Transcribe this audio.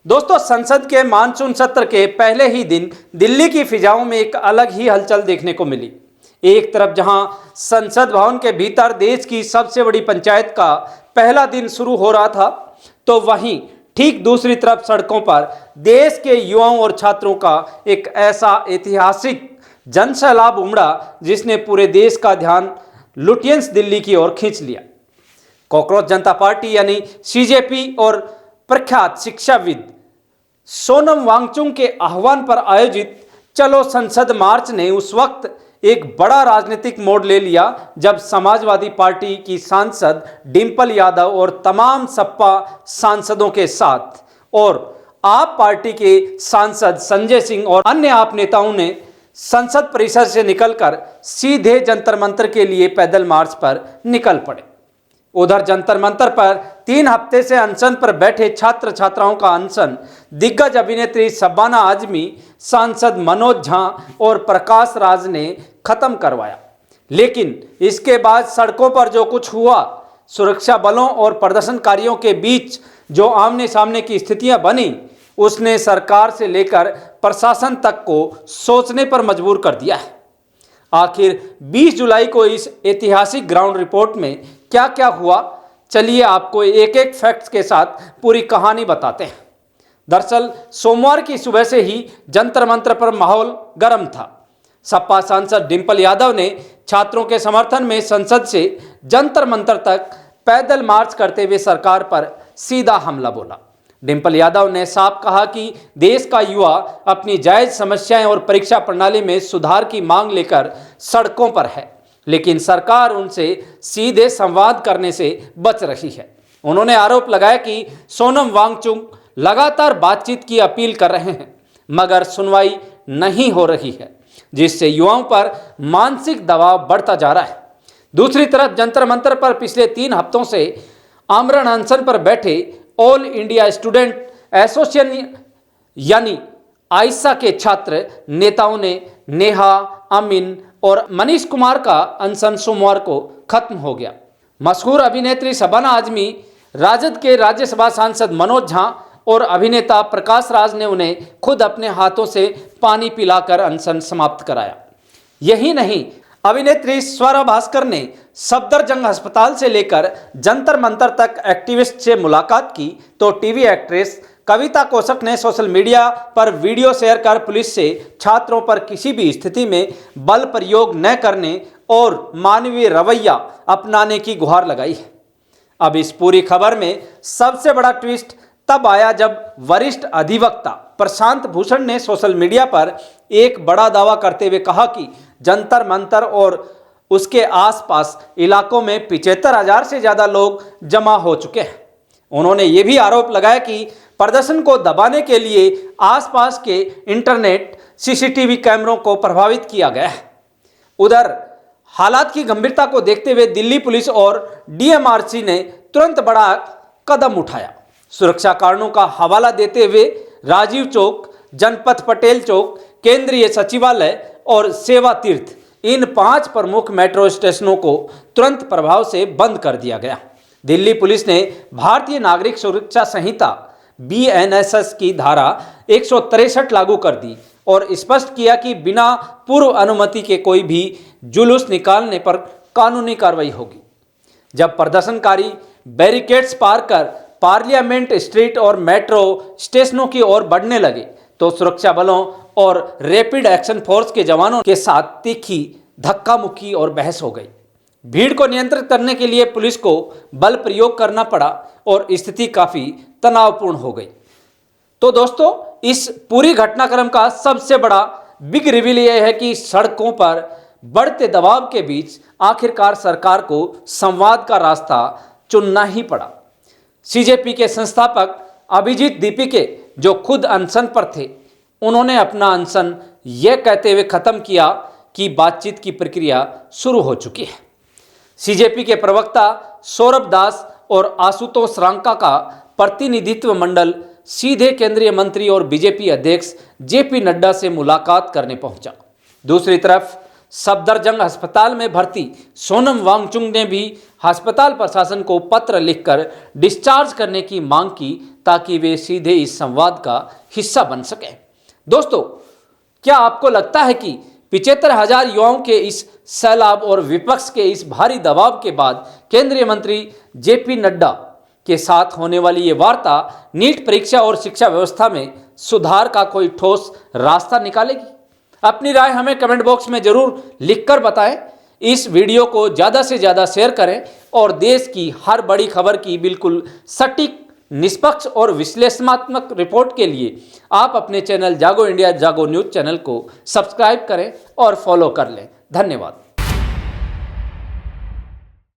दोस्तों, संसद के मानसून सत्र के पहले ही दिन दिल्ली की फिजाओं में एक अलग ही हलचल देखने को मिली। एक तरफ जहां संसद भवन के भीतर देश की सबसे बड़ी पंचायत का पहला दिन शुरू हो रहा था, तो वहीं ठीक दूसरी तरफ सड़कों पर देश के युवाओं और छात्रों का एक ऐसा ऐतिहासिक जनसैलाब उमड़ा जिसने पूरे देश का ध्यान लुटियंस दिल्ली की ओर खींच लिया। कॉकरोच जनता पार्टी यानी सीजेपी और प्रख्यात शिक्षाविद सोनम वांगचुक के आह्वान पर आयोजित चलो संसद मार्च ने उस वक्त एक बड़ा राजनीतिक मोड़ ले लिया जब समाजवादी पार्टी की सांसद डिंपल यादव और तमाम सपा सांसदों के साथ और आप पार्टी के सांसद संजय सिंह और अन्य आप नेताओं ने संसद परिसर से निकलकर सीधे जंतर मंतर के लिए पैदल मार्च पर निकल पड़े। उधर जंतर मंतर पर 3 हफ्ते से अनशन पर बैठे छात्र छात्राओं का अनशन दिग्गज अभिनेत्री शबाना आजमी, सांसद मनोज झा और प्रकाश राज ने खत्म करवाया। लेकिन इसके बाद सड़कों पर जो कुछ हुआ, सुरक्षा बलों और प्रदर्शनकारियों के बीच जो आमने सामने की स्थितियां बनी, उसने सरकार से लेकर प्रशासन तक को सोचने पर मजबूर कर दिया है। आखिर 20 जुलाई को इस ऐतिहासिक ग्राउंड रिपोर्ट में क्या क्या हुआ, चलिए आपको एक एक फैक्ट्स के साथ पूरी कहानी बताते हैं। दरअसल सोमवार की सुबह से ही जंतर मंतर पर माहौल गर्म था। सपा सांसद डिंपल यादव ने छात्रों के समर्थन में संसद से जंतर मंतर तक पैदल मार्च करते हुए सरकार पर सीधा हमला बोला। डिंपल यादव ने साफ कहा कि देश का युवा अपनी जायज समस्याएं और परीक्षा प्रणाली में सुधार की मांग लेकर सड़कों पर है, लेकिन सरकार उनसे सीधे संवाद करने से बच रही है। उन्होंने आरोप लगाया कि सोनम वांगचुक लगातार बातचीत की अपील कर रहे हैं मगर सुनवाई नहीं हो रही है, जिससे युवाओं पर मानसिक दबाव बढ़ता जा रहा है। दूसरी तरफ जंतर मंतर पर पिछले 3 हफ्तों से आमरण अनशन पर बैठे ऑल इंडिया स्टूडेंट एसोसिएशन यानी आइसा के छात्र नेताओं ने नेहा, अमीन और मनीष कुमार का अनशन सोमवार को खत्म हो गया। मशहूर अभिनेत्री शबाना आजमी, राजद के राज्यसभा सांसद मनोज झा और अभिनेता प्रकाश राज ने उन्हें खुद अपने हाथों से पानी पिलाकर अनशन समाप्त कराया। यही नहीं, अभिनेत्री स्वरा भास्कर ने सफदरजंग अस्पताल से लेकर जंतर मंतर तक एक्टिविस्ट से मुलाकात की, तो टीवी एक्ट्रेस कविता कोशक ने सोशल मीडिया पर वीडियो शेयर कर पुलिस से छात्रों पर किसी भी स्थिति में बल प्रयोग न करने और मानवीय रवैया अपनाने की गुहार लगाई है। अब इस पूरी खबर में सबसे बड़ा ट्विस्ट तब आया जब वरिष्ठ अधिवक्ता प्रशांत भूषण ने सोशल मीडिया पर एक बड़ा दावा करते हुए कहा कि जंतर मंतर और उसके आसपास इलाकों में 75,000 से ज़्यादा लोग जमा हो चुके हैं। उन्होंने ये भी आरोप लगाया कि प्रदर्शन को दबाने के लिए आसपास के इंटरनेट सीसीटीवी कैमरों को प्रभावित किया गया है। उधर हालात की गंभीरता को देखते हुए दिल्ली पुलिस और डीएमआरसी ने तुरंत बड़ा कदम उठाया। सुरक्षा कारणों का हवाला देते हुए राजीव चौक, जनपथ पटेल चौक, केंद्रीय सचिवालय और सेवा तीर्थ, इन 5 प्रमुख मेट्रो स्टेशनों को तुरंत प्रभाव से बंद कर दिया गया। दिल्ली पुलिस ने भारतीय नागरिक सुरक्षा संहिता BNSS की धारा 163 लागू कर दी और स्पष्ट किया कि बिना पूर्व अनुमति के कोई भी जुलूस निकालने पर कानूनी कार्रवाई होगी। जब प्रदर्शनकारी बैरिकेड्स पार कर पार्लियामेंट स्ट्रीट और मेट्रो स्टेशनों की ओर बढ़ने लगे, तो सुरक्षा बलों और रैपिड एक्शन फोर्स के जवानों के साथ तीखी धक्का मुक्की और बहस हो गई। भीड़ को नियंत्रित करने के लिए पुलिस को बल प्रयोग करना पड़ा और स्थिति काफ़ी तनावपूर्ण हो गई। तो दोस्तों, इस पूरी घटनाक्रम का सबसे बड़ा बिग रिवील यह है कि सड़कों पर बढ़ते दबाव के बीच आखिरकार सरकार को संवाद का रास्ता चुनना ही पड़ा। सीजेपी के संस्थापक अभिजीत दीपिके, जो खुद अनशन पर थे, उन्होंने अपना अनशन यह कहते हुए खत्म किया कि बातचीत की प्रक्रिया शुरू हो चुकी है। सीजेपी के प्रवक्ता सौरभ दास और आशुतोष रांका का प्रतिनिधित्व मंडल सीधे केंद्रीय मंत्री और बीजेपी अध्यक्ष जेपी नड्डा से मुलाकात करने पहुंचा। दूसरी तरफ सफदरजंग अस्पताल में भर्ती सोनम वांगचुक ने भी अस्पताल प्रशासन को पत्र लिखकर डिस्चार्ज करने की मांग की ताकि वे सीधे इस संवाद का हिस्सा बन सकें। दोस्तों, क्या आपको लगता है कि 75,000 युवाओं के इस सैलाब और विपक्ष के इस भारी दबाव के बाद केंद्रीय मंत्री जेपी नड्डा के साथ होने वाली ये वार्ता नीट परीक्षा और शिक्षा व्यवस्था में सुधार का कोई ठोस रास्ता निकालेगी? अपनी राय हमें कमेंट बॉक्स में जरूर लिखकर बताएं। इस वीडियो को ज़्यादा से ज़्यादा शेयर करें और देश की हर बड़ी खबर की बिल्कुल सटीक, निष्पक्ष और विश्लेषणात्मक रिपोर्ट के लिए आप अपने चैनल जागो इंडिया जागो न्यूज़ चैनल को सब्सक्राइब करें और फॉलो कर लें। धन्यवाद।